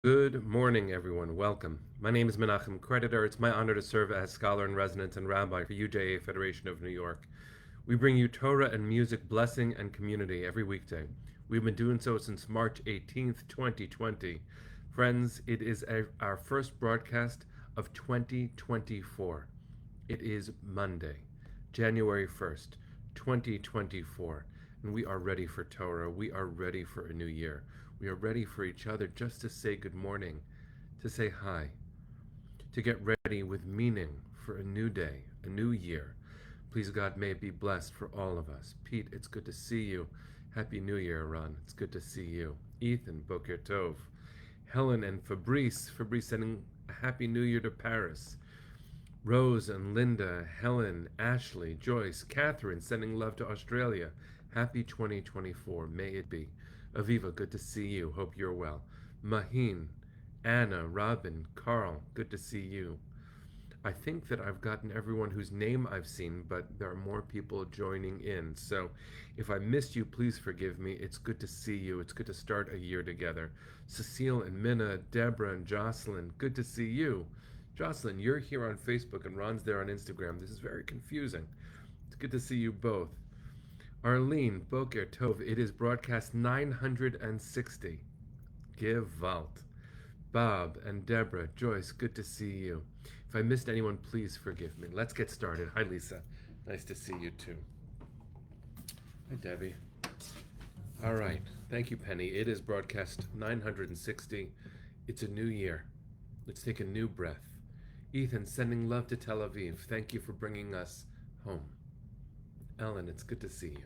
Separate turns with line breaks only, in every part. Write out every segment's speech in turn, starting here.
Good morning, everyone. Welcome. My name is Menachem Creditor. It's my honor to serve as scholar in residence and rabbi for UJA Federation of New York. We bring you Torah and music, blessing, and community every weekday. We've been doing so since March 18th, 2020. Friends, it is our first broadcast of 2024. It is Monday, January 1st, 2024, and we are ready for Torah. We are ready for a new year. We are ready for each other just to say good morning, to say hi, to get ready with meaning for a new day, a new year. Please, God, may it be blessed for all of us. Pete, it's good to see you. Happy New Year, Ron. It's good to see you. Ethan, Boker Tov. Helen and Fabrice sending a Happy New Year to Paris. Rose and Linda, Helen, Ashley, Joyce, Catherine sending love to Australia. Happy 2024. May it be. Aviva, good to see you. Hope you're well. Maheen, Anna, Robin, Carl, good to see you. I think that I've gotten everyone whose name I've seen, but there are more people joining in. So if I missed you, please forgive me. It's good to see you. It's good to start a year together. Cecile and Minna, Deborah and Jocelyn, good to see you. Jocelyn, you're here on Facebook and Ron's there on Instagram. This is very confusing. It's good to see you both. Arlene, Boker Tov, it is broadcast 960. Gewalt. Bob and Deborah, Joyce, good to see you. If I missed anyone, please forgive me. Let's get started. Hi, Lisa. Nice to see you too. Hi, Debbie. All right. Thank you, Penny. It is broadcast 960. It's a new year. Let's take a new breath. Ethan, sending love to Tel Aviv. Thank you for bringing us home. Ellen, it's good to see you.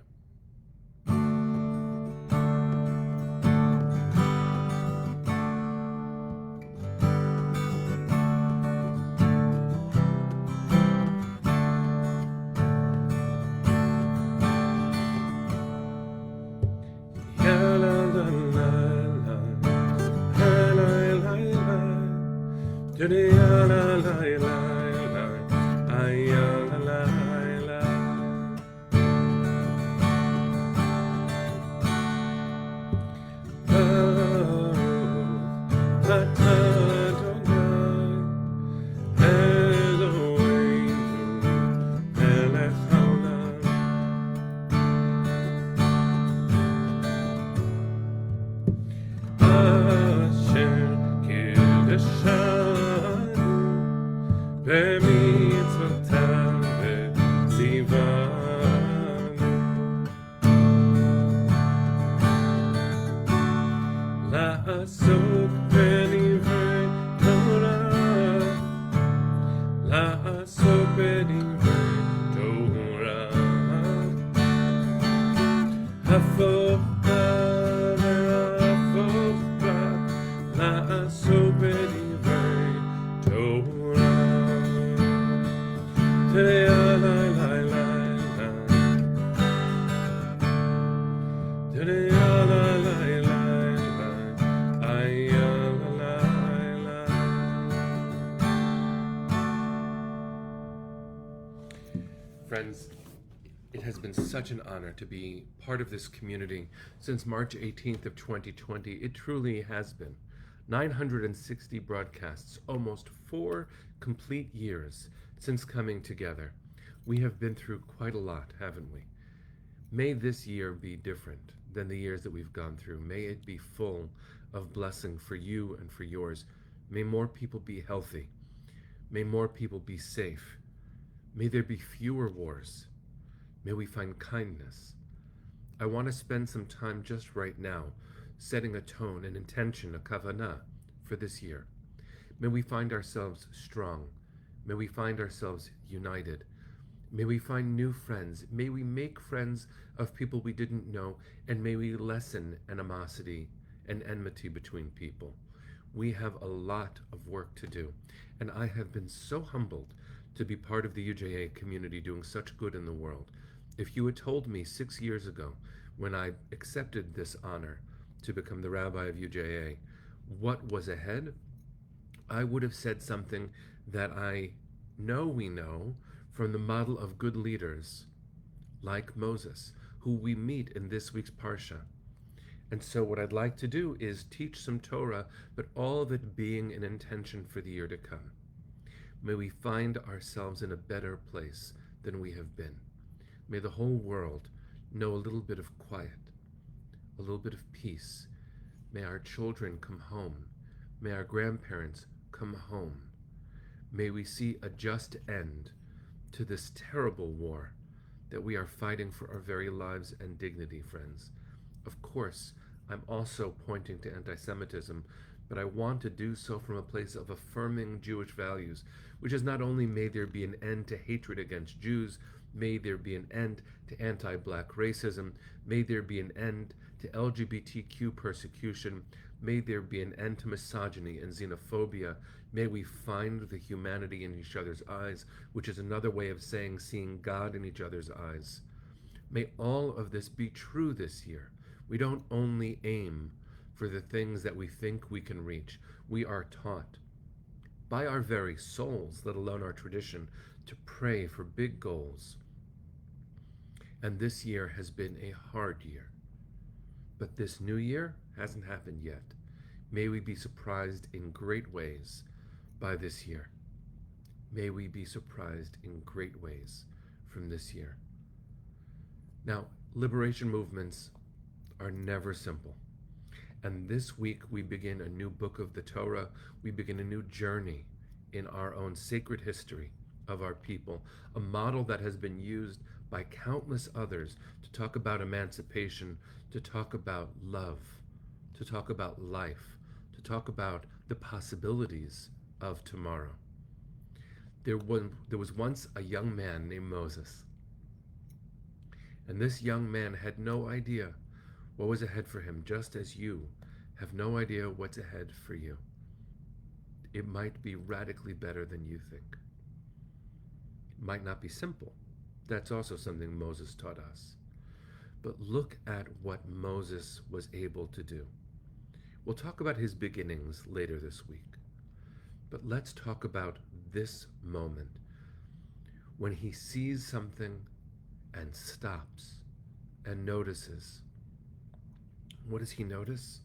Friends, it has been such an honor to be part of this community since March 18th of 2020. It truly has been. 960 broadcasts, almost 4 complete years since coming together. We have been through quite a lot, haven't we? May this year be different than the years that we've gone through. May it be full of blessing for you and for yours. May more people be healthy. May more people be safe. May there be fewer wars. May we find kindness. I want to spend some time just right now setting a tone, an intention, a kavanah for this year. May we find ourselves strong. May we find ourselves united. May we find new friends. May we make friends of people we didn't know, and may we lessen animosity and enmity between people. We have a lot of work to do, and I have been so humbled to be part of the UJA community doing such good in the world. If you had told me 6 years ago, when I accepted this honor to become the rabbi of UJA, what was ahead, I would have said something that I know we know from the model of good leaders like Moses, who we meet in this week's Parsha. And so, what I'd like to do is teach some Torah, but all of it being an intention for the year to come. May we find ourselves in a better place than we have been. May the whole world know a little bit of quiet, a little bit of peace. May our children come home. May our grandparents come home. May we see a just end to this terrible war that we are fighting for our very lives and dignity, friends. Of course, I'm also pointing to anti-Semitism, but I want to do so from a place of affirming Jewish values, which is not only may there be an end to hatred against Jews, may there be an end to anti-black racism, may there be an end to LGBTQ persecution, may there be an end to misogyny and xenophobia, may we find the humanity in each other's eyes, which is another way of saying seeing God in each other's eyes. May all of this be true this year. We don't only aim for the things that we think we can reach. We are taught by our very souls, let alone our tradition, to pray for big goals. And this year has been a hard year. But this new year hasn't happened yet. May we be surprised in great ways by this year. May we be surprised in great ways from this year. Now, liberation movements are never simple. And this week we begin a new book of the Torah. We begin a new journey in our own sacred history of our people, a model that has been used by countless others to talk about emancipation, to talk about love, to talk about life, to talk about the possibilities of tomorrow. There was once a young man named Moses. And this young man had no idea what was ahead for him, just as you have no idea what's ahead for you. It might be radically better than you think. It might not be simple. That's also something Moses taught us. But look at what Moses was able to do. We'll talk about his beginnings later this week. But let's talk about this moment when he sees something and stops and notices. What does he notice?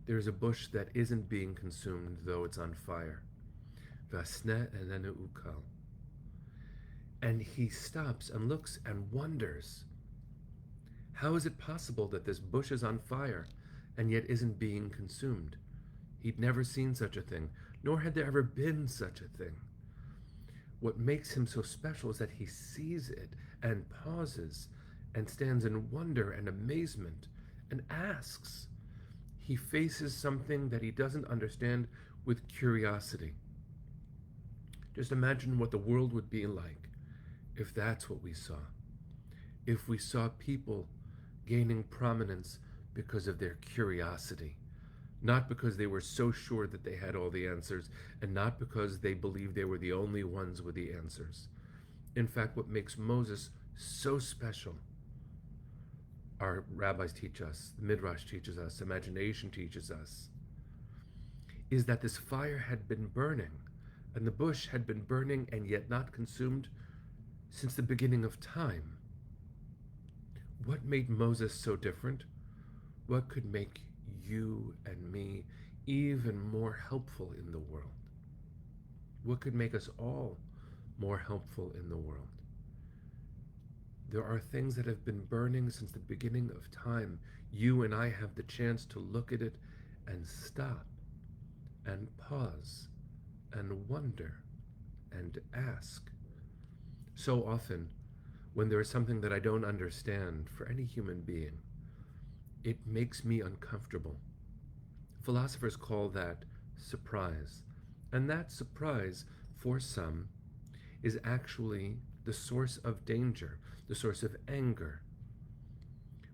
There's a bush that isn't being consumed, though it's on fire. Vasne enenu ukal. And he stops and looks and wonders, how is it possible that this bush is on fire and yet isn't being consumed? He'd never seen such a thing, nor had there ever been such a thing. What makes him so special is that he sees it and pauses and stands in wonder and amazement and asks. He faces something that he doesn't understand with curiosity. Just imagine what the world would be like if that's what we saw. If we saw people gaining prominence because of their curiosity, not because they were so sure that they had all the answers, and not because they believed they were the only ones with the answers. In fact, what makes Moses so special, our rabbis teach us, the Midrash teaches us, imagination teaches us, is that this fire had been burning, and the bush had been burning and yet not consumed since the beginning of time. What made Moses so different? What could make you and me even more helpful in the world? What could make us all more helpful in the world? There are things that have been burning since the beginning of time. You and I have the chance to look at it and stop and pause and wonder and ask. So often, when there is something that I don't understand for any human being, it makes me uncomfortable. Philosophers call that surprise. And that surprise, for some, is actually the source of danger, the source of anger.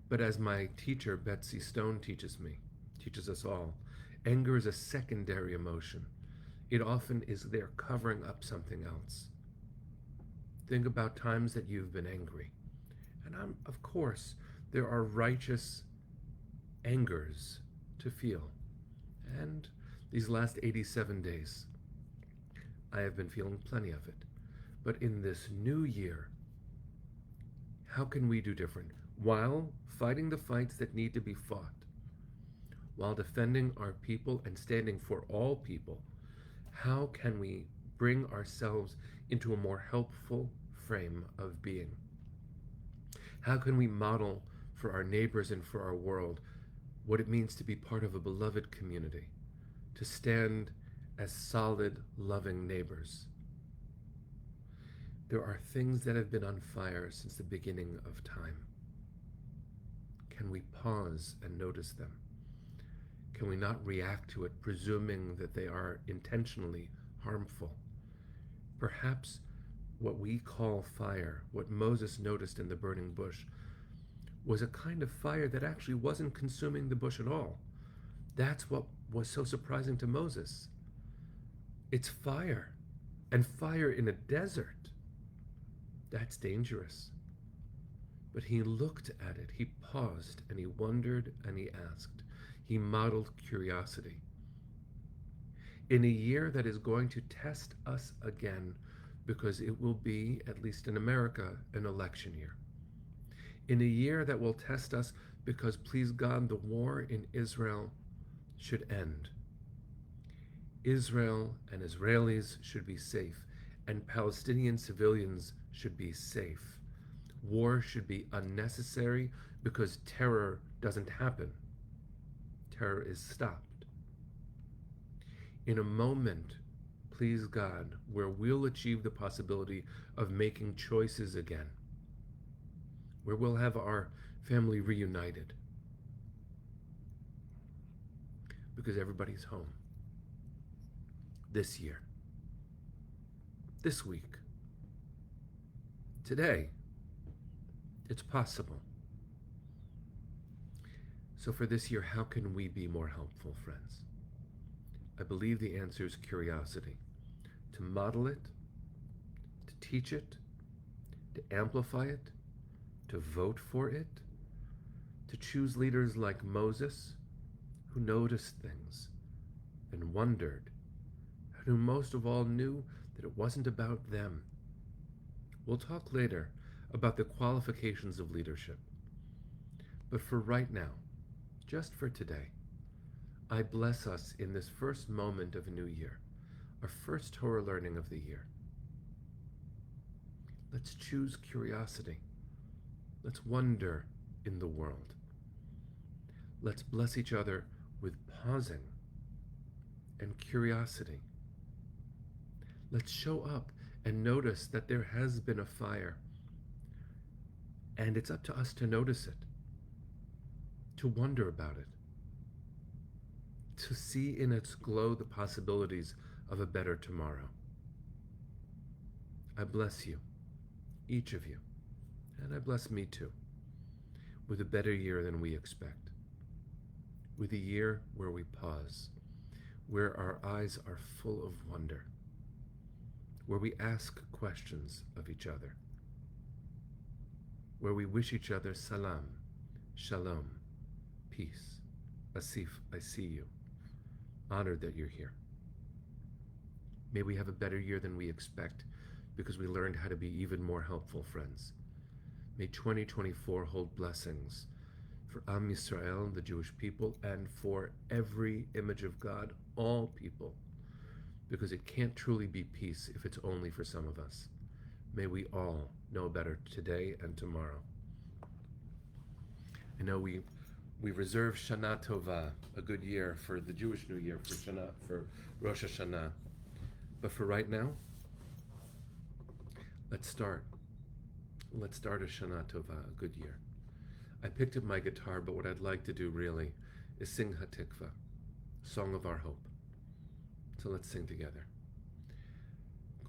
But as my teacher, Betsy Stone, teaches us all, anger is a secondary emotion. It often is there covering up something else. Think about times that you've been angry. And of course, there are righteous angers to feel. And these last 87 days, I have been feeling plenty of it. But in this new year, how can we do different? While fighting the fights that need to be fought, while defending our people and standing for all people, how can we bring ourselves into a more helpful frame of being? How can we model for our neighbors and for our world what it means to be part of a beloved community, to stand as solid, loving neighbors? There are things that have been on fire since the beginning of time. Can we pause and notice them? Can we not react to it, presuming that they are intentionally harmful? Perhaps what we call fire, what Moses noticed in the burning bush, was a kind of fire that actually wasn't consuming the bush at all. That's what was so surprising to Moses. It's fire, and fire in a desert. That's dangerous. But he looked at it, he paused, and he wondered, and he asked. He modeled curiosity. In a year that is going to test us again, because it will be, at least in America, an election year. In a year that will test us because, please God, the war in Israel should end. Israel and Israelis should be safe, and Palestinian civilians should be safe. War should be unnecessary because terror doesn't happen. Terror is stopped. In a moment, please God, where we'll achieve the possibility of making choices again, where we'll have our family reunited because everybody's home. This year, this week, today, it's possible. So for this year, how can we be more helpful, friends? I believe the answer is curiosity. To model it, to teach it, to amplify it, to vote for it, to choose leaders like Moses, who noticed things and wondered, and who most of all knew that it wasn't about them. We'll talk later about the qualifications of leadership. But for right now, just for today, I bless us in this first moment of a new year, our first Torah learning of the year. Let's choose curiosity. Let's wonder in the world. Let's bless each other with pausing and curiosity. Let's show up and notice that there has been a fire. And it's up to us to notice it, to wonder about it, to see in its glow the possibilities of a better tomorrow. I bless you, each of you, and I bless me too, with a better year than we expect, with a year where we pause, where our eyes are full of wonder, where we ask questions of each other, where we wish each other salam, shalom, peace, asif, I see you, honored that you're here. May we have a better year than we expect because we learned how to be even more helpful friends. May 2024 hold blessings for Am Yisrael, the Jewish people, and for every image of God, all people, because it can't truly be peace if it's only for some of us. May we all know better today and tomorrow. I know we reserve Shana Tova, a good year for the Jewish New Year, for Rosh Hashanah. But for right now, let's start. Let's start a Shana Tova, a good year. I picked up my guitar, but what I'd like to do really is sing Hatikva, Song of Our Hope. So let's sing together.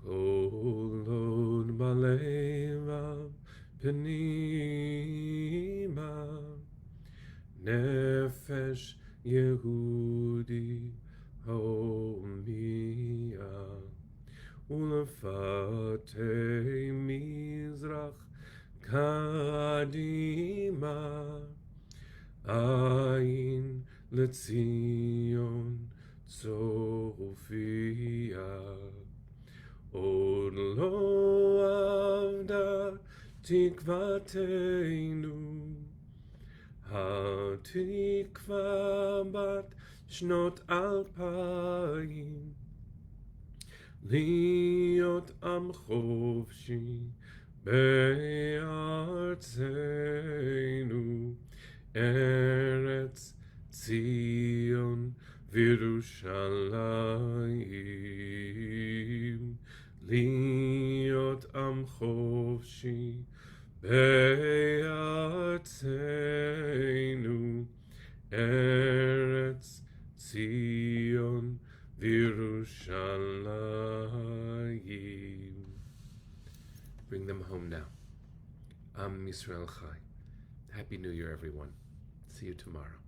Kolod balevav penima nefesh Yehudi homia ulfatei mizrach kadima ayin letzion Sophia Od lo avda tikvateinu התקווה בת שנות 2000, להיות עם חופשי בארצנו, ארץ ציון וירושלים. להיות עם חופשי בארצנו, ארץ ציון וירושלים. Bring them home now. Am Yisrael Chai. Happy New Year, everyone. See you tomorrow.